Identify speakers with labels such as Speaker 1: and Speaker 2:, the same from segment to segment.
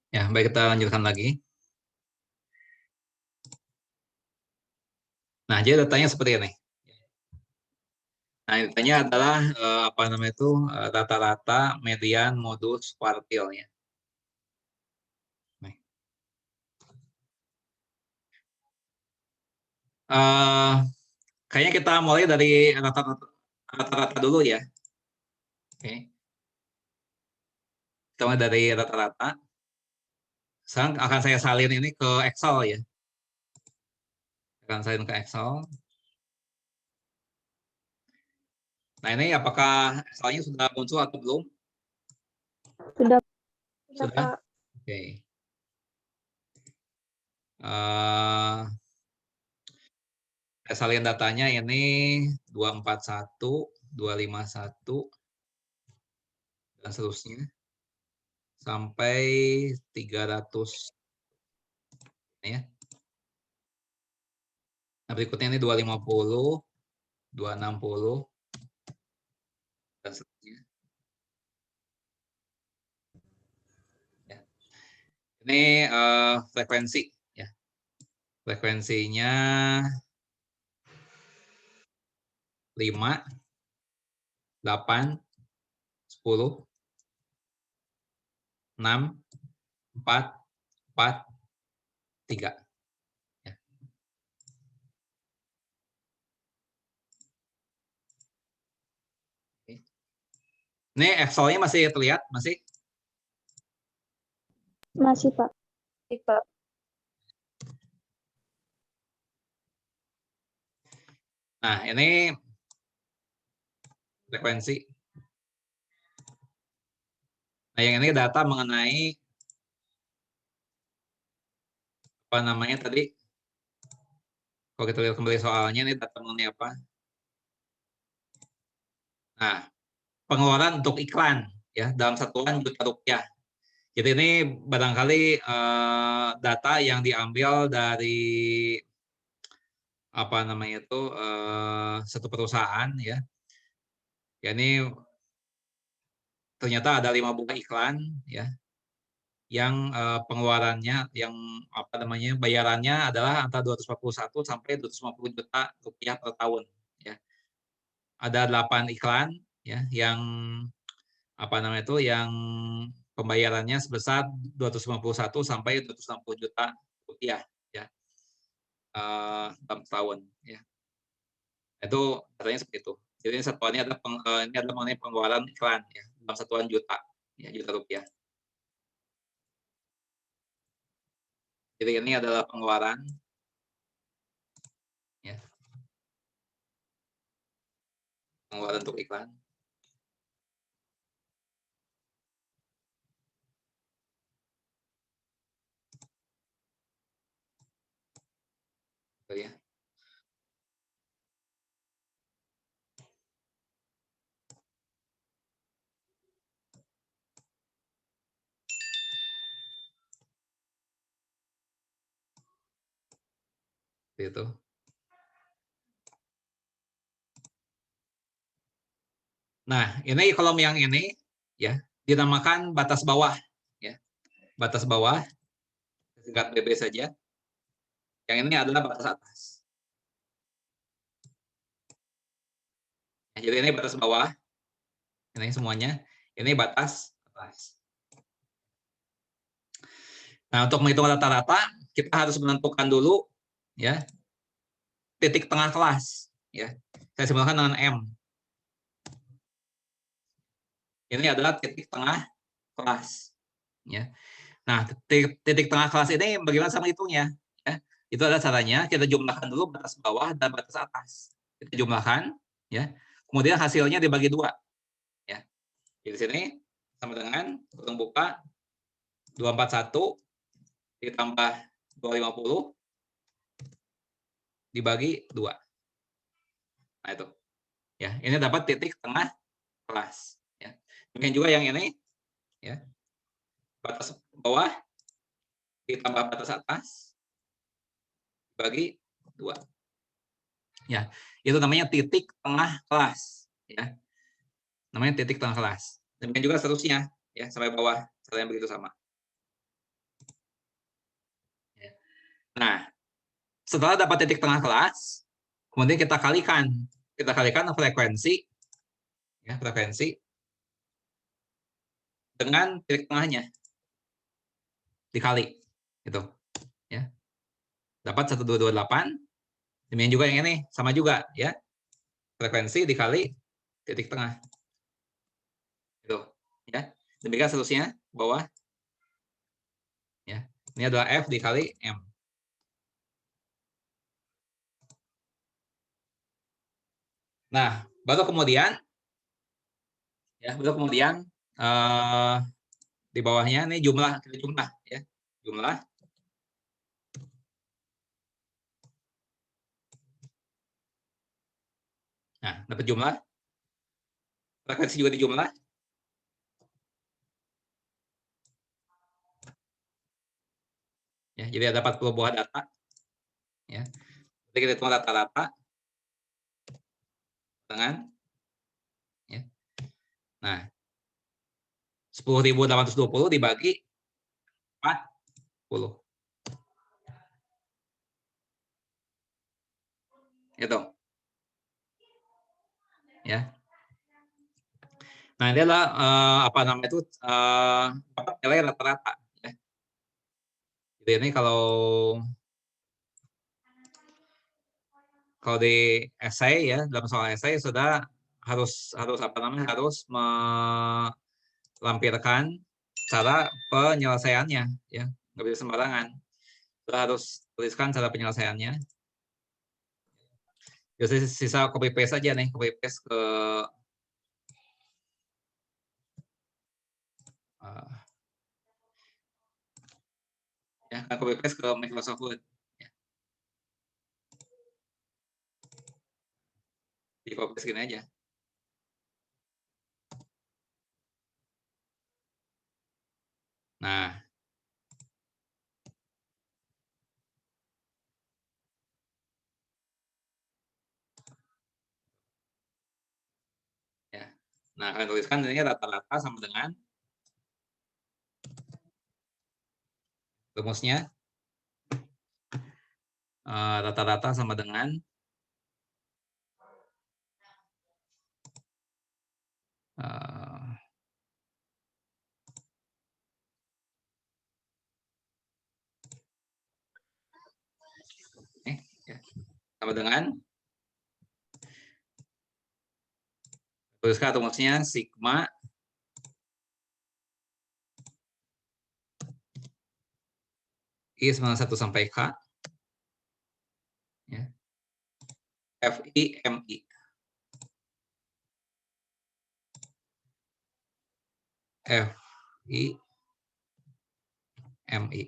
Speaker 1: Ya, baik, kita lanjutkan lagi. Nah, jadi datanya seperti ini. Nah, datanya adalah apa namanya itu rata-rata, median, modus, kuartilnya. Nah, kayaknya kita mulai dari rata-rata dulu ya. Oke, kita mulai dari rata-rata. Sekarang akan saya salin ini ke Excel ya. Akan salin ke Excel. Nah, ini apakah Excelnya sudah muncul atau belum?
Speaker 2: Sudah,
Speaker 1: Sudah?
Speaker 2: Pak.
Speaker 1: Oke. Uh, saya salin datanya ini 241, 251, dan seterusnya. Sampai 300. Ya. Nah, berikutnya ini 250, 260, dan seterusnya. Ya. Ini frekuensi. Ya. Frekuensinya 5, 8, 10, 6, 4, 4, 3. Ya. Ini Excel-nya masih terlihat? Masih?
Speaker 2: Masih, Pak. Pak.
Speaker 1: Nah, ini frekuensi. Nah, yang ini data mengenai apa namanya tadi? Kalau kita lihat kembali soalnya, ini data mengenai apa? Nah, pengeluaran untuk iklan ya dalam satuan juta rupiah. Jadi ini barangkali data yang diambil dari apa namanya itu satu perusahaan ya. Ya ini ternyata ada 5 buah iklan ya yang pengeluarannya yang apa namanya bayarannya adalah antara 241 sampai 250 juta rupiah per tahun ya. Ada 8 iklan ya yang apa namanya itu yang pembayarannya sebesar 251 sampai 260 juta rupiah ya dalam setahun ya. Itu katanya seperti itu. Jadi ini satuannya adalah ini adalah mengenai pengeluaran iklan ya dalam satuan juta ya juta rupiah. Jadi ini adalah pengeluaran ya pengeluaran untuk iklan. Gitu ya. Itu. Nah, ini kolom yang ini ya dinamakan batas bawah ya. Batas bawah singkat BB saja. Yang ini adalah batas atas. Jadi ini batas bawah. Ini semuanya. Ini batas atas. Nah, untuk menghitung rata-rata, kita harus menentukan dulu ya titik tengah kelas ya. Saya simbolkan dengan M. Ini adalah titik tengah kelas ya. Nah, titik tengah kelas ini bagaimana sama hitungnya ya? Itu adalah caranya kita jumlahkan dulu batas bawah dan batas atas. Kita jumlahkan ya. Kemudian hasilnya dibagi 2 ya. Di sini sama dengan kurung buka 241 ditambah 250 dibagi 2. Nah, itu. Ya, ini dapat titik tengah kelas ya. Mungkin juga yang ini ya. Batas bawah ditambah batas atas dibagi 2. Ya, itu namanya titik tengah kelas ya. Namanya titik tengah kelas. Demikian juga seterusnya ya sampai bawah caranya begitu sama. Nah, setelah dapat titik tengah kelas, kemudian kita kalikan frekuensi, ya, frekuensi dengan titik tengahnya dikali, gitu, ya. Dapat 1228. Demikian juga yang ini sama juga, ya. Frekuensi dikali titik tengah, gitu, ya. Demikian seterusnya ke bawah, ya. Ini adalah F dikali M. Nah, baru kemudian, ya, di bawahnya ini jumlah, ya, jumlah. Nah, dapat jumlah, frekuensi juga dijumlah. Ya, jadi ada 40 buah data, ya. Jadi kita hitung rata-rata dengan, ya. Nah, 10.820 dibagi 40. Itu. Ya. Nah, ini adalah apa namanya itu dapat nilai rata-rata, ya. Jadi ini kalau di esai, ya, dalam soal esai sudah harus apa namanya, harus melampirkan cara penyelesaiannya, ya, nggak bisa sembarangan. Sudah harus tuliskan cara penyelesaiannya. Jadi sisa copy paste aja nih, copy paste ke ya, kan copy paste ke Microsoft Word, ya. Di copy paste gini aja. Nah, ya. Nah, kalian tuliskan ini rata-rata sama dengan rumusnya, rata-rata sama dengan ya, sama dengan, tuliskan rumusnya sigma I sama 1 sampai K, ya, FI MI. FI MI.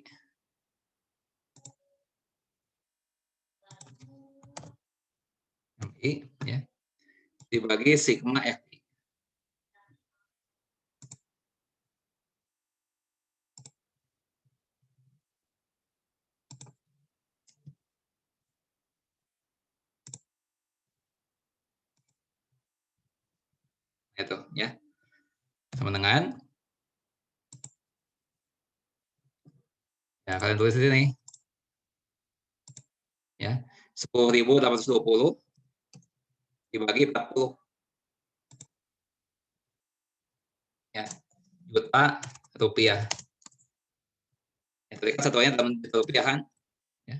Speaker 1: MI, ya, dibagi sigma FI. Itu, ya, sama dengan, ya, kalian tulis di sini, ya, 10.820 dibagi 40, ya, juta rupiah. Ya, tadi kan satuannya dalam juta rupiah kan, ya,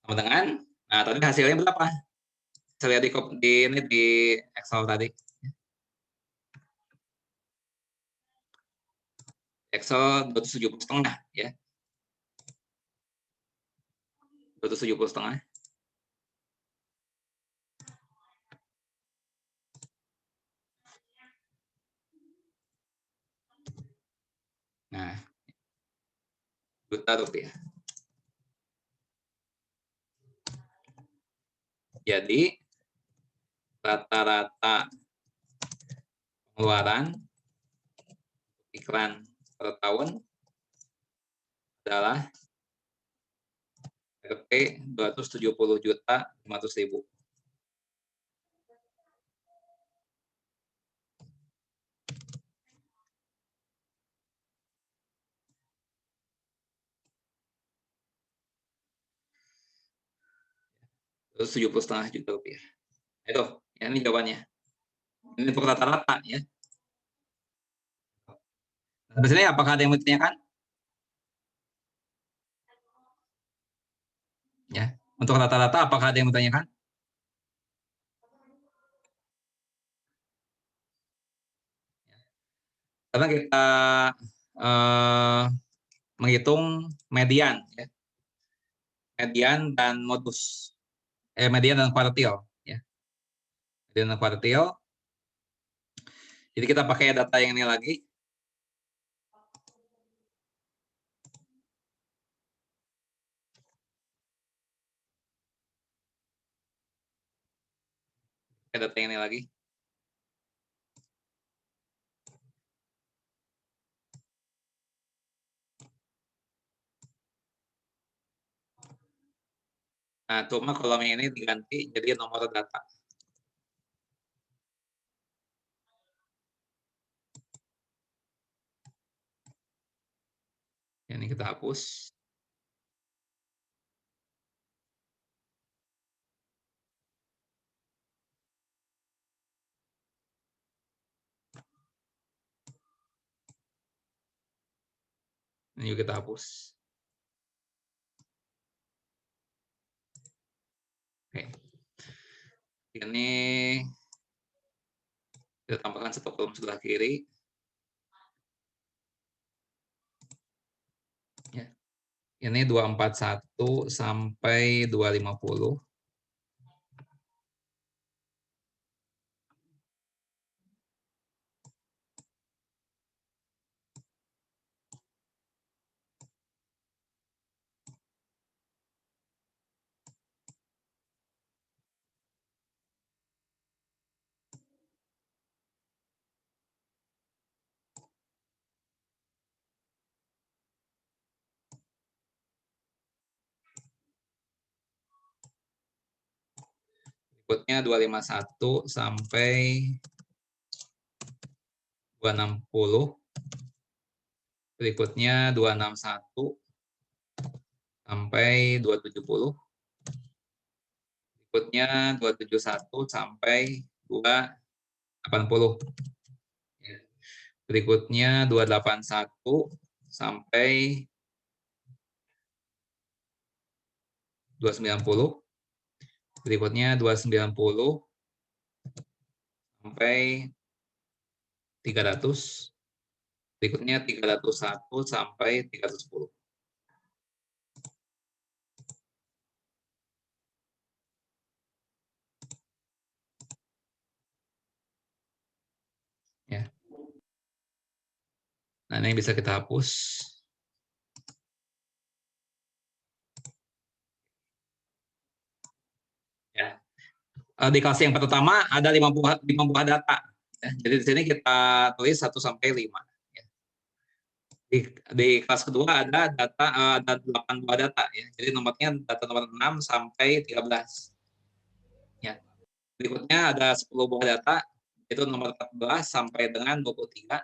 Speaker 1: sama dengan, nah, tadi hasilnya berapa? Saya lihat di Excel tadi. Excel 270,5, ya. 270,5. Nah, juta rupiah. Jadi rata-rata pengeluaran iklan per tahun adalah Rp 270.500.000. Terus 70,5 juta rupiah. Itu, ya, ini jawabannya. Ini untuk rata-rata ya. Sampai sini apakah ada yang mau ditanyakan? Ya, untuk rata-rata apakah ada yang mau ditanyakan? Karena kita menghitung median, ya. Median dan modus, median dan kuartil, ya. Median dan kuartil. Jadi kita pakai data yang ini lagi. Pakai data yang ini lagi. Nah, cuma kolom ini diganti jadi nomor data. Ini kita hapus. Ini juga kita hapus. Oke. Ini kita tambahkan satu kolom sebelah kiri. Ya. Ini 241 sampai 250. Berikutnya 251 sampai 260. Berikutnya 261 sampai 270. Berikutnya 271 sampai 280. Berikutnya 281 sampai 290. Berikutnya 290 sampai 300. Berikutnya 301 sampai 310. Ya. Nah, ini bisa kita hapus. Ya. Di kelas yang pertama ada 50 buah data. Ya. Jadi di sini kita tulis 1 sampai 5. Ya. Di kelas kedua ada data ada 8 buah data ya. Jadi nomornya data nomor 6 sampai 13. Ya. Berikutnya ada 10 buah data itu nomor 14 sampai dengan 23.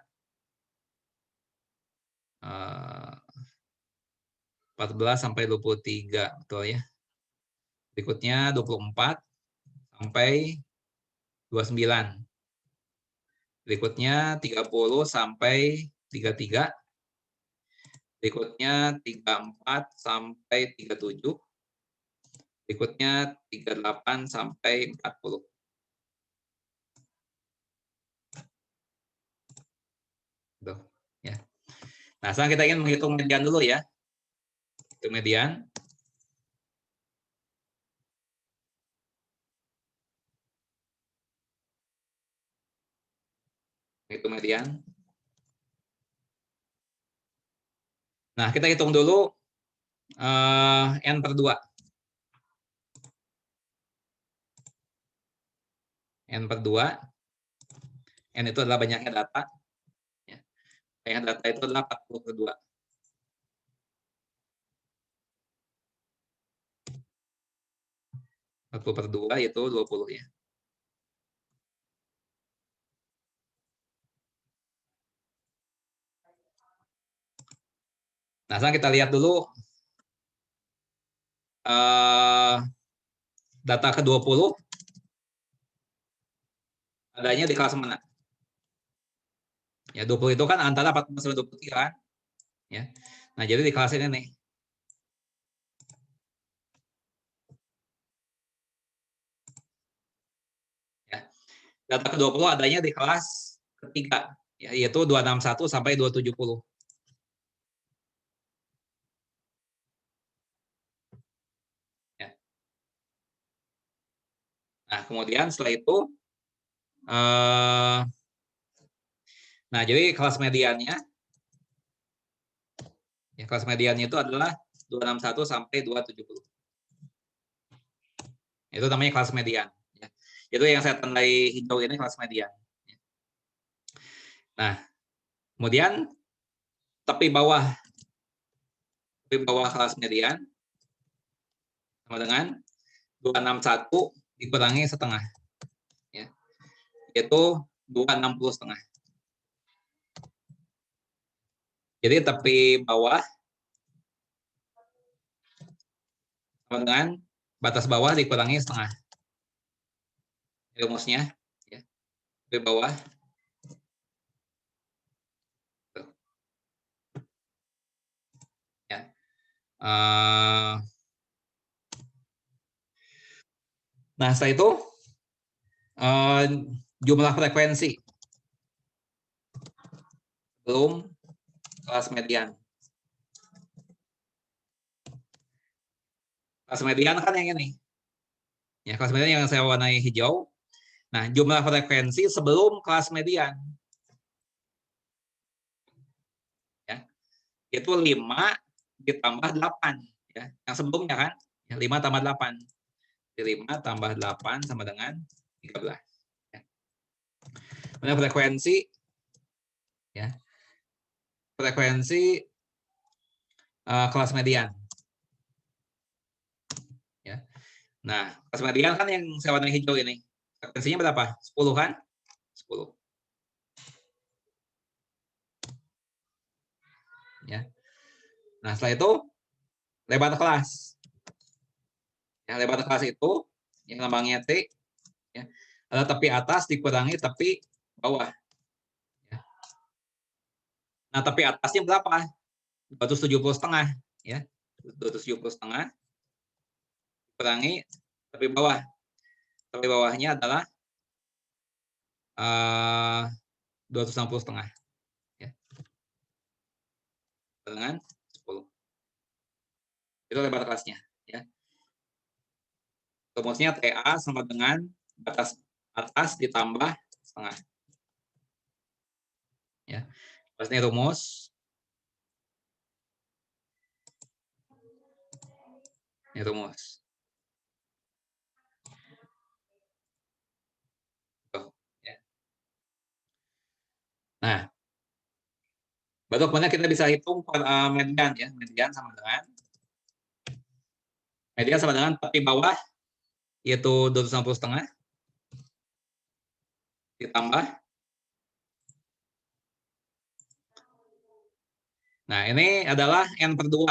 Speaker 1: 14 sampai 23, betul ya. Berikutnya 24 sampai 29. Berikutnya 30 sampai 33. Berikutnya 34 sampai 37. Berikutnya 38 sampai 40. Tuh, ya. Nah, sekarang kita ingin menghitung median dulu ya. Hitung median. Hitung median. Nah, kita hitung dulu N per 2. N per 2. N itu adalah banyaknya data. Banyaknya data itu adalah 40 per 2. 40 per 2 itu 20 ya. Nah, sekarang kita lihat dulu data ke-20 adanya di kelas mana? Ya, 20 itu kan antara 14 sampai 23 kan? Ya. Nah, jadi di kelas ini nih. Ya. Data ke-20 adanya di kelas ketiga, ya, yaitu 261 sampai 270. Ya. Nah, kemudian setelah itu nah, jadi kelas mediannya, ya, kelas mediannya itu adalah 261 sampai 270. Itu namanya kelas median. Ya. Itu yang saya tandai hijau ini kelas median. Nah, kemudian tepi bawah kelas median sama dengan 261 dikurangi setengah. Ya. Yaitu 260 setengah. Jadi tepi bawah sama dengan batas bawah dikurangi setengah. Rumusnya, ya, tepi bawah. Ya. Nah, setelah itu jumlah frekuensi belum kelas median. Kelas median kan yang ini. Ya, kelas median yang saya warnai hijau. Nah, jumlah frekuensi sebelum kelas median. Ya. Itu 5 ditambah 8. Ya. Yang sebelumnya kan, ya, 5 tambah 8. 5 tambah 8 sama dengan 13. Ya. Kemudian frekuensi, ya, frekuensi kelas median. Ya. Nah, kelas median kan yang saya warnai hijau ini. Frekuensinya berapa? 10 kan? 10. Ya. Nah, setelah itu lebar kelas. Ya, lebar kelas itu yang lambangnya T, ya, adalah tepi atas dikurangi tepi bawah. Ya. Nah, tepi atasnya berapa? 270 setengah, ya. 270 setengah dikurangi tepi bawah. Tepi bawahnya adalah 260 setengah, ya. Dengan 10. Itu lebar kelasnya, ya. Rumusnya TA sama dengan batas atas ditambah setengah. Ya. Terus ini rumus. Ini rumus. Tuh, ya. Nah, baru kemudian kita bisa hitung median, ya. Median sama dengan tepi bawah yaitu 260 setengah ditambah. Nah, ini adalah N per 2.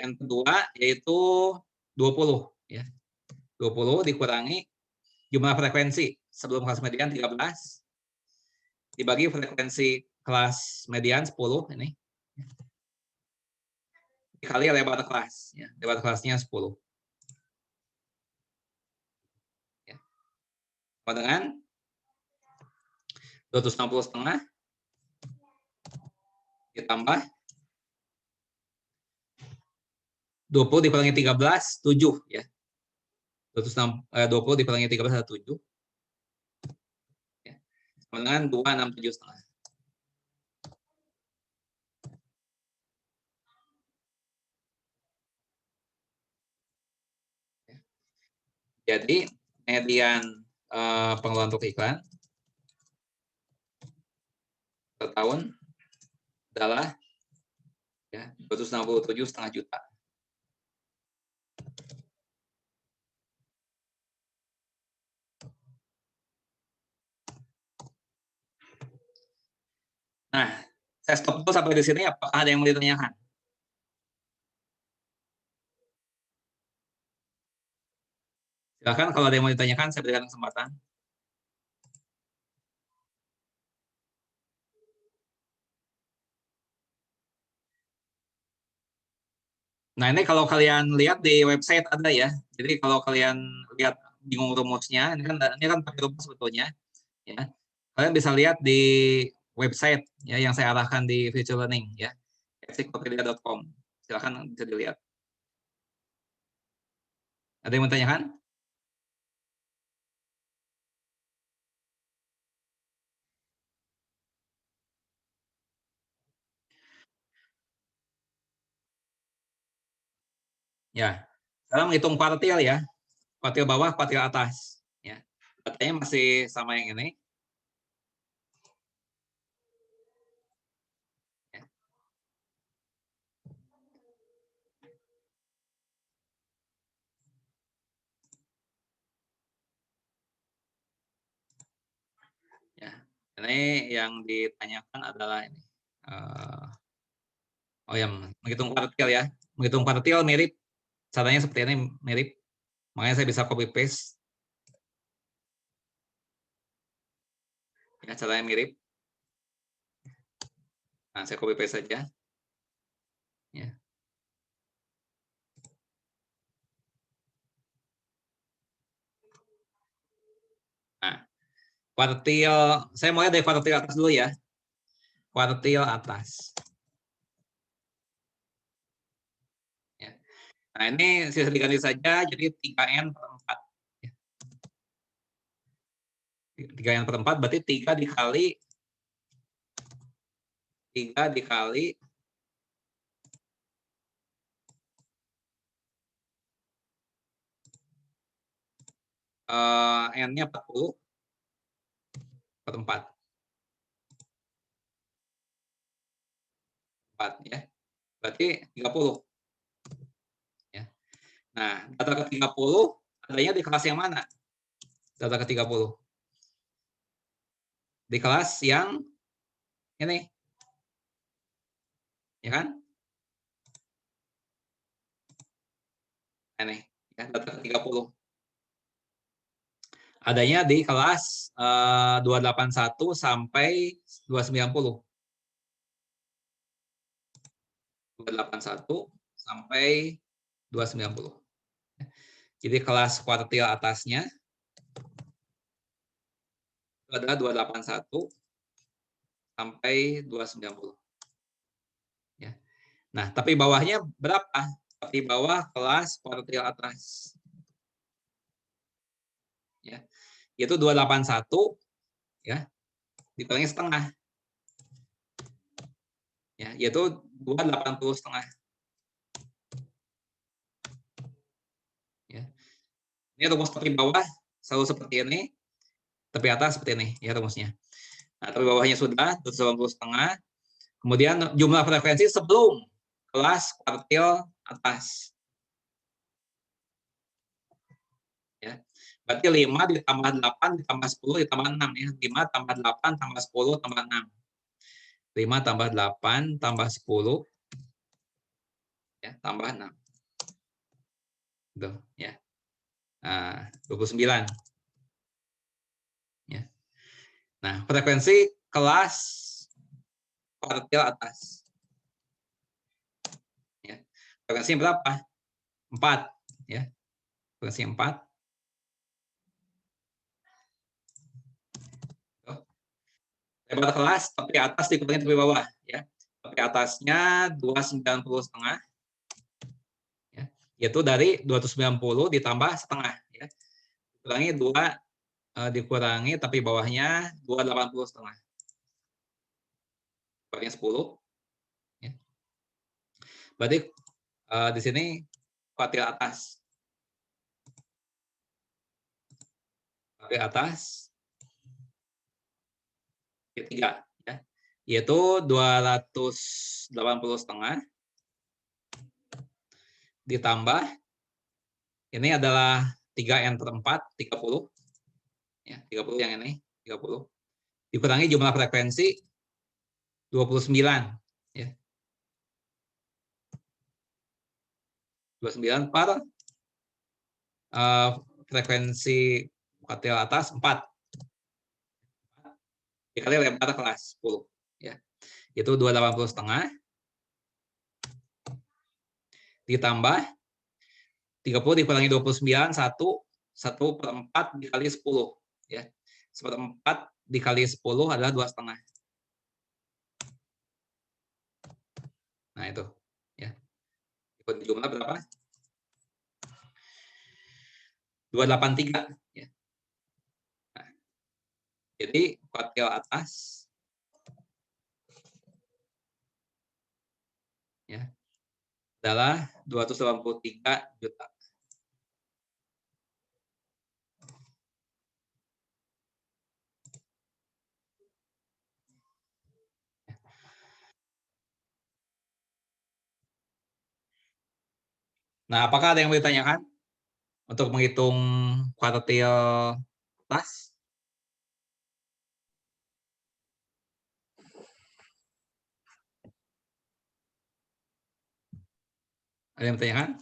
Speaker 1: N per 2 yaitu 20, ya. 20 dikurangi jumlah frekuensi sebelum kelas median 13 dibagi frekuensi kelas median 10 ini dikali lebar kelas, ya. Lebar kelasnya 10. Ya. Sama dengan 260 setengah ditambah 20 dikurangi 13, 7, ya. 20 dikurangi 13 adalah 7. Ya. Sama dengan 267 setengah. Jadi median pengeluaran untuk iklan per tahun adalah, ya, 267,5 juta. Nah, saya stop dulu sampai di sini. Apakah ada yang mau ditanyakan? Silakan kalau ada yang mau ditanyakan, saya berikan kesempatan. Nah, ini kalau kalian lihat di website ada ya. Jadi kalau kalian lihat bingung rumusnya, ini kan pakai rumus sebetulnya, ya. Kalian bisa lihat di website ya yang saya arahkan di Future Learning ya, ensiklopedia.com. Silakan bisa dilihat. Ada yang mau tanyakan? Ya. Sekarang menghitung kuartil ya. Kuartil bawah, kuartil atas. Ya. Datanya masih sama yang ini. Ya. Ya. Ini yang ditanyakan adalah ini. Oh ya, menghitung kuartil ya. Menghitung kuartil mirip. Caranya seperti ini mirip. Makanya saya bisa copy paste. Ya, caranya mirip. Nah, saya copy paste saja. Ya. Nah, kuartil, saya mulai dari kuartil atas dulu ya. Kuartil atas. Ya. Nah, ini bisa diganti saja, jadi 3N per 4. 3N per 4 berarti 3 dikali 'N-nya 40 per 4. 4 ya. Berarti 30. Ya. Nah, data ke-30 adanya di kelas yang mana? Data ke-30. Di kelas yang ini. Ya kan? Ini, ya, data ke-30. Adanya di kelas 281 sampai 290. 281 sampai 290. Jadi kelas kuartil atasnya itu adalah 281 sampai 290. Ya. Nah, tapi bawahnya berapa? Tapi bawah kelas kuartil atas. Ya. Yaitu 281 ya, dikurangi setengah. Ya, yaitu 280 setengah. Ya. Ini rumus tepi bawah selalu seperti ini, tepi atas seperti ini ya rumusnya. Nah, tepi bawahnya sudah 280 setengah. Kemudian jumlah frekuensi sebelum kelas kuartil atas. Ya. Berarti 5 ditambah 8 ditambah 10 ditambah 6 ya. 5 tambah 8 tambah 10 tambah 6. 5 tambah 8 tambah 10 ya, tambah 6. Gitu, ya. Nah, 29. Ya. Nah, frekuensi kelas kuartil atas. Ya. Frekuensi berapa? 4 ya. Frekuensi 4. Lebar kelas tapi atas dikurangi tepi bawah ya. Tapi atasnya 290 setengah. Ya. Yaitu dari 290 ditambah setengah ya. Dikurangi 2 dikurangi tapi bawahnya 280 setengah. Kurangi 10 ya. Berarti di sini kuartil atas. Kuartil atas ketiga ya. Yaitu 280 setengah ditambah ini adalah 3N per 4, 30. Ya, 30 yang ini, 30. Dikurangi jumlah frekuensi 29 ya. 29 per frekuensi kuartil atas 4 dikali lebar kelas 10 ya. Itu 280,5 ditambah 30 dikurangi 29 1/4 dikali 10 ya. 1/4 dikali 10 adalah 2,5. Nah, itu ya. Ikut jumlah berapa? 283 ya. Nah, jadi kuartil atas ya adalah 283 juta. Nah, apakah ada yang mau ditanyakan untuk menghitung kuartil atas? Ada yang bertanyakan?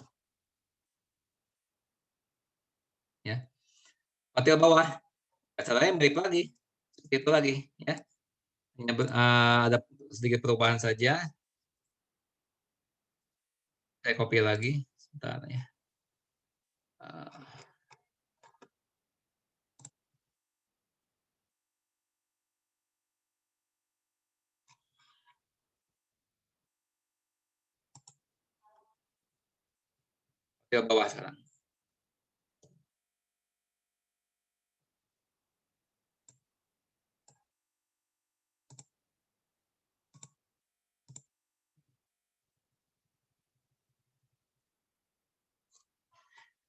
Speaker 1: Ya. Kuartil bawah, caranya mirip lagi, seperti itu lagi, ya. Ada sedikit perubahan saja. Saya copy lagi, sebentar ya. Kuartil bawah sekarang.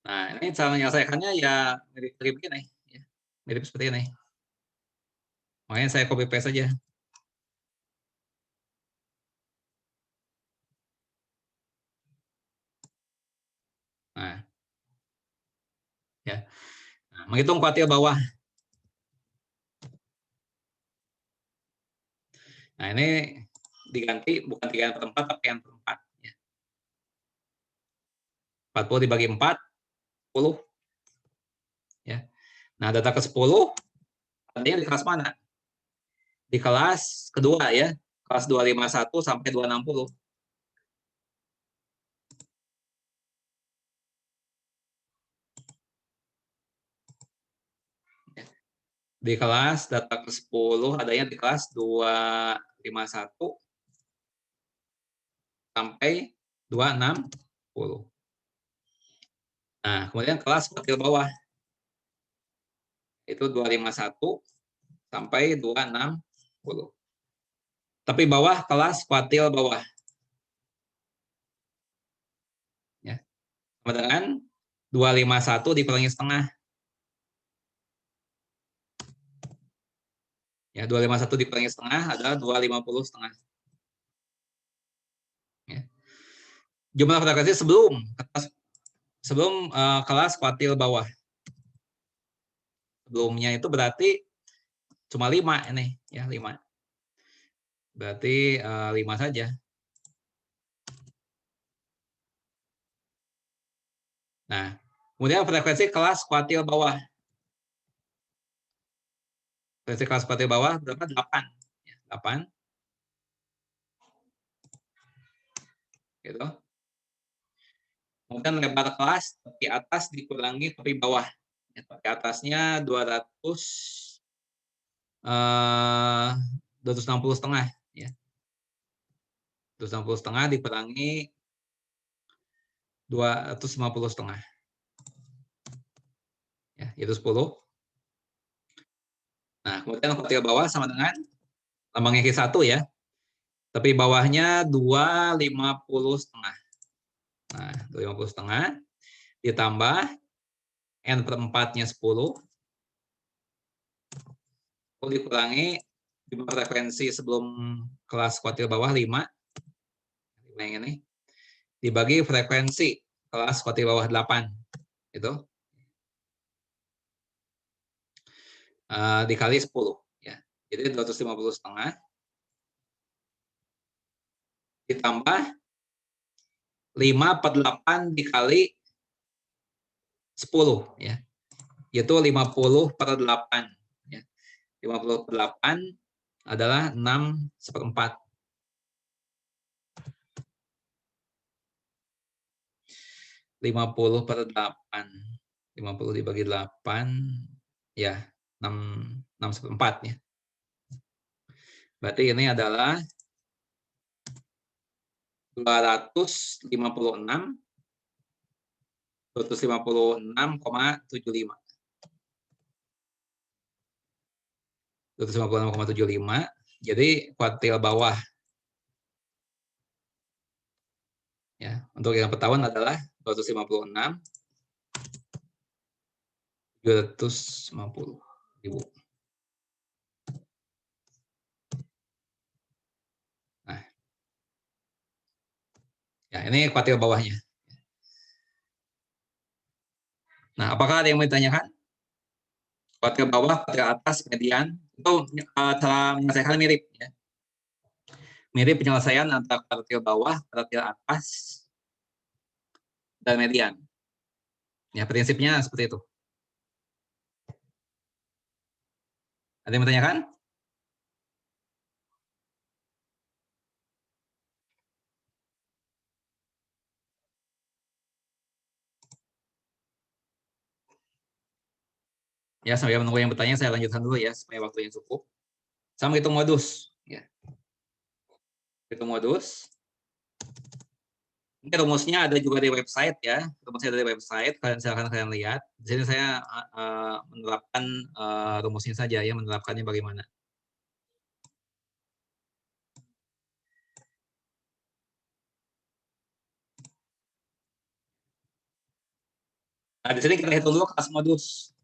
Speaker 1: Nah, ini cara menyelesaikannya ya mirip-mirip begini, ya. Mirip seperti ini. Makanya saya copy paste saja. Nah, ya. Nah, menghitung kuartil bawah. Nah, ini diganti bukan 3/4 tapi n per 4. Ya. 40 dibagi 4, 10. Ya. Nah, data ke-10 adanya di kelas mana? Di kelas kedua ya, kelas 251 sampai 260. Di kelas data ke-10 adanya di kelas 251 sampai 260. Nah, kemudian kelas kuartil bawah itu 251 sampai 260. Tapi bawah kelas kuartil bawah. Ya. Sama dengan 251 dikurangi setengah. Ya, 251 dikurangi setengah adalah 250 setengah. Ya. Jumlah frekuensi sebelum kelas kuartil bawah. Sebelumnya itu berarti cuma 5 ini, ya 5. Berarti 5 saja. Nah, kemudian frekuensi kelas kuartil bawah. Frekuensi kelas kuartil bawah berapa? 8. Ya, 8. Gitu. Kemudian lebar kelas tepi atas dikurangi tepi bawah. Ya, tepi atasnya 260 setengah. Ya. 260 setengah dikurangi 250 setengah. Ya, itu 10. Nah, kemudian kuartil bawah sama dengan lambangnya Q1 ya. Tapi bawahnya 250 setengah. Nah, 250 setengah ditambah N per 4-nya 10. Dikurangi jumlah frekuensi sebelum kelas kuartil bawah 5. 5 yang ini. Dibagi frekuensi kelas kuartil bawah 8. Itu. Dikali 10. Ya. Jadi 250 setengah. Ditambah 5/8 dikali 10. Ya. yaitu 50/8. Ya. 50/8 adalah 6/4. 50/8. 50 dibagi 8, ya 6/4 ya. Berarti ini adalah 256,75. 256,75. Jadi kuartil bawah ya untuk yang per tahun adalah 256 750.000. Nah, ya ini kuartil bawahnya. Nah, apakah ada yang mau ditanyakan? Kuartil bawah, kuartil atas, median itu cara menyelesaikan mirip ya. Mirip penyelesaian antara kuartil bawah, kuartil atas, dan median. Ya, prinsipnya seperti itu. Ada yang bertanyakan? Ya, sambil menunggu yang bertanya, saya lanjutkan dulu ya, supaya waktunya cukup. Sama hitung modus. Ya. Hitung modus. Ini rumusnya ada juga di website ya. Rumusnya ada di website. Silakan kalian lihat. Di sini saya menerapkan rumusnya saja ya, menerapkannya bagaimana. Nah, di sini kita hitung dulu kelas modus.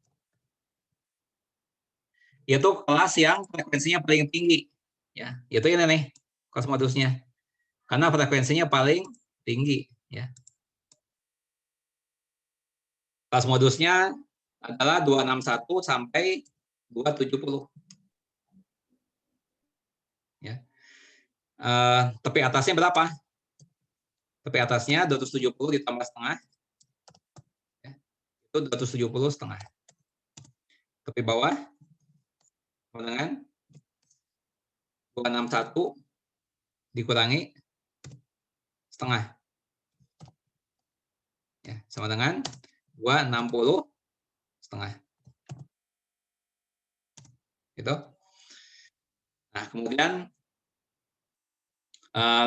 Speaker 1: Yaitu kelas yang frekuensinya paling tinggi. Ya, yaitu ini nih, kelas modusnya. Karena frekuensinya paling tinggi. Ya. Kelas modusnya adalah 261 sampai 270. Ya. Tepi atasnya berapa? Tepi atasnya 270 ditambah setengah. Ya. Itu 270 setengah. Tepi bawah sama dengan 261 dikurangi setengah. Ya, sama dengan 260 setengah. Gitu. Nah, kemudian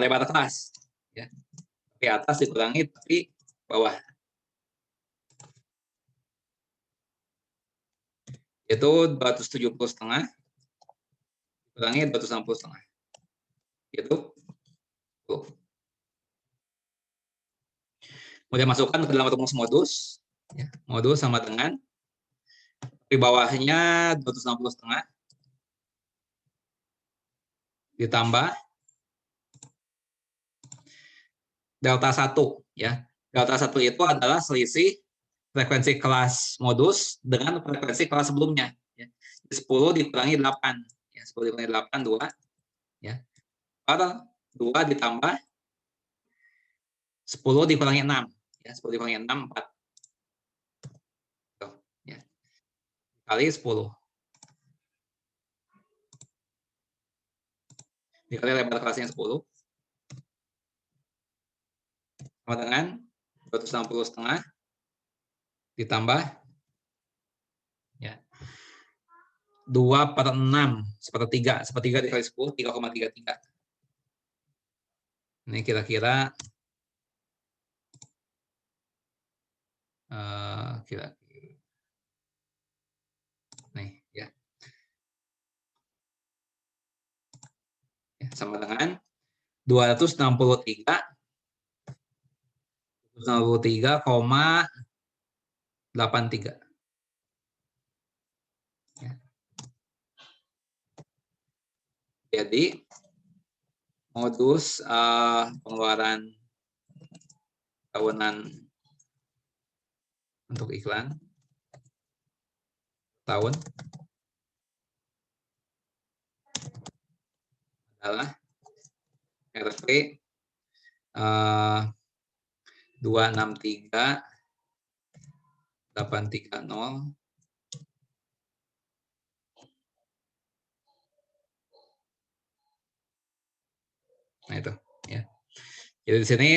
Speaker 1: lebar kelas. Ya. Tepi atas dikurangi tepi bawah. Itu 270 setengah dikurangi 260 setengah. Itu. Kemudian masukkan ke dalam rumus modus. Ya, modus sama dengan di bawahnya 260 setengah ditambah delta 1 ya. Delta 1 itu adalah selisih frekuensi kelas modus dengan frekuensi kelas sebelumnya ya. 10 dikurangi 8 ya, 10 dikurangi 8 2 ya. Atau 2 ditambah 10 dikurangi 6 ya, 10 dikurangi 6 4. Tuh, ya. Kali 10. Dikali lebar kelasnya 10 sama dengan 260 setengah ditambah ya 2/6 sepertiga dikali 10 3,33. Ini kira-kira nih ya. Sama dengan 263,83. Ya. Jadi modus pengeluaran tahunan untuk iklan tahun adalah RP 263.830 Jadi di sini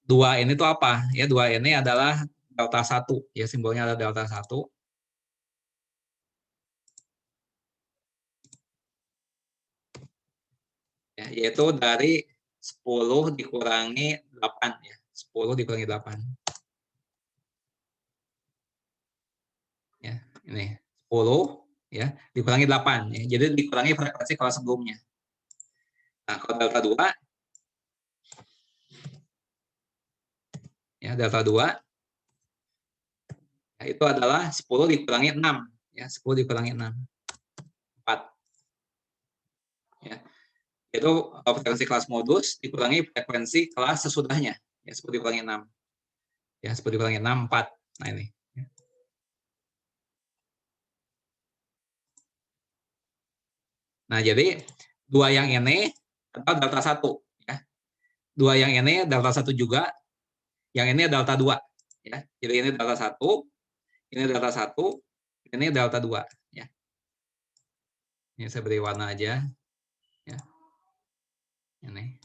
Speaker 1: 2 ini tuh apa? Ya, 2 ini adalah delta 1. Ya, simbolnya adalah delta 1. Ya, yaitu dari 10 dikurangi 8 ya. 10 dikurangi 8. Ya, ini 10 ya dikurangi 8 ya. Jadi dikurangi frekuensi kelas sebelumnya. Nah, kalau delta 2 ya, delta 2 ya, itu adalah 10 dikurangi 6 ya, 10 dikurangi 6. 4. Ya. Itu frekuensi kelas modus dikurangi frekuensi kelas sesudahnya. Ya, 10 dikurangi 6. Ya, 10 dikurangi 6, 4. Nah, ini. Nah, jadi 2 yang ini adalah delta 1. Ya. 2 yang ini delta 1 juga. Yang ini delta 2. Ya. Jadi ini delta 1, ini delta 1, ini delta 2. Ya. Ini saya beri warna aja. Ya. Ini.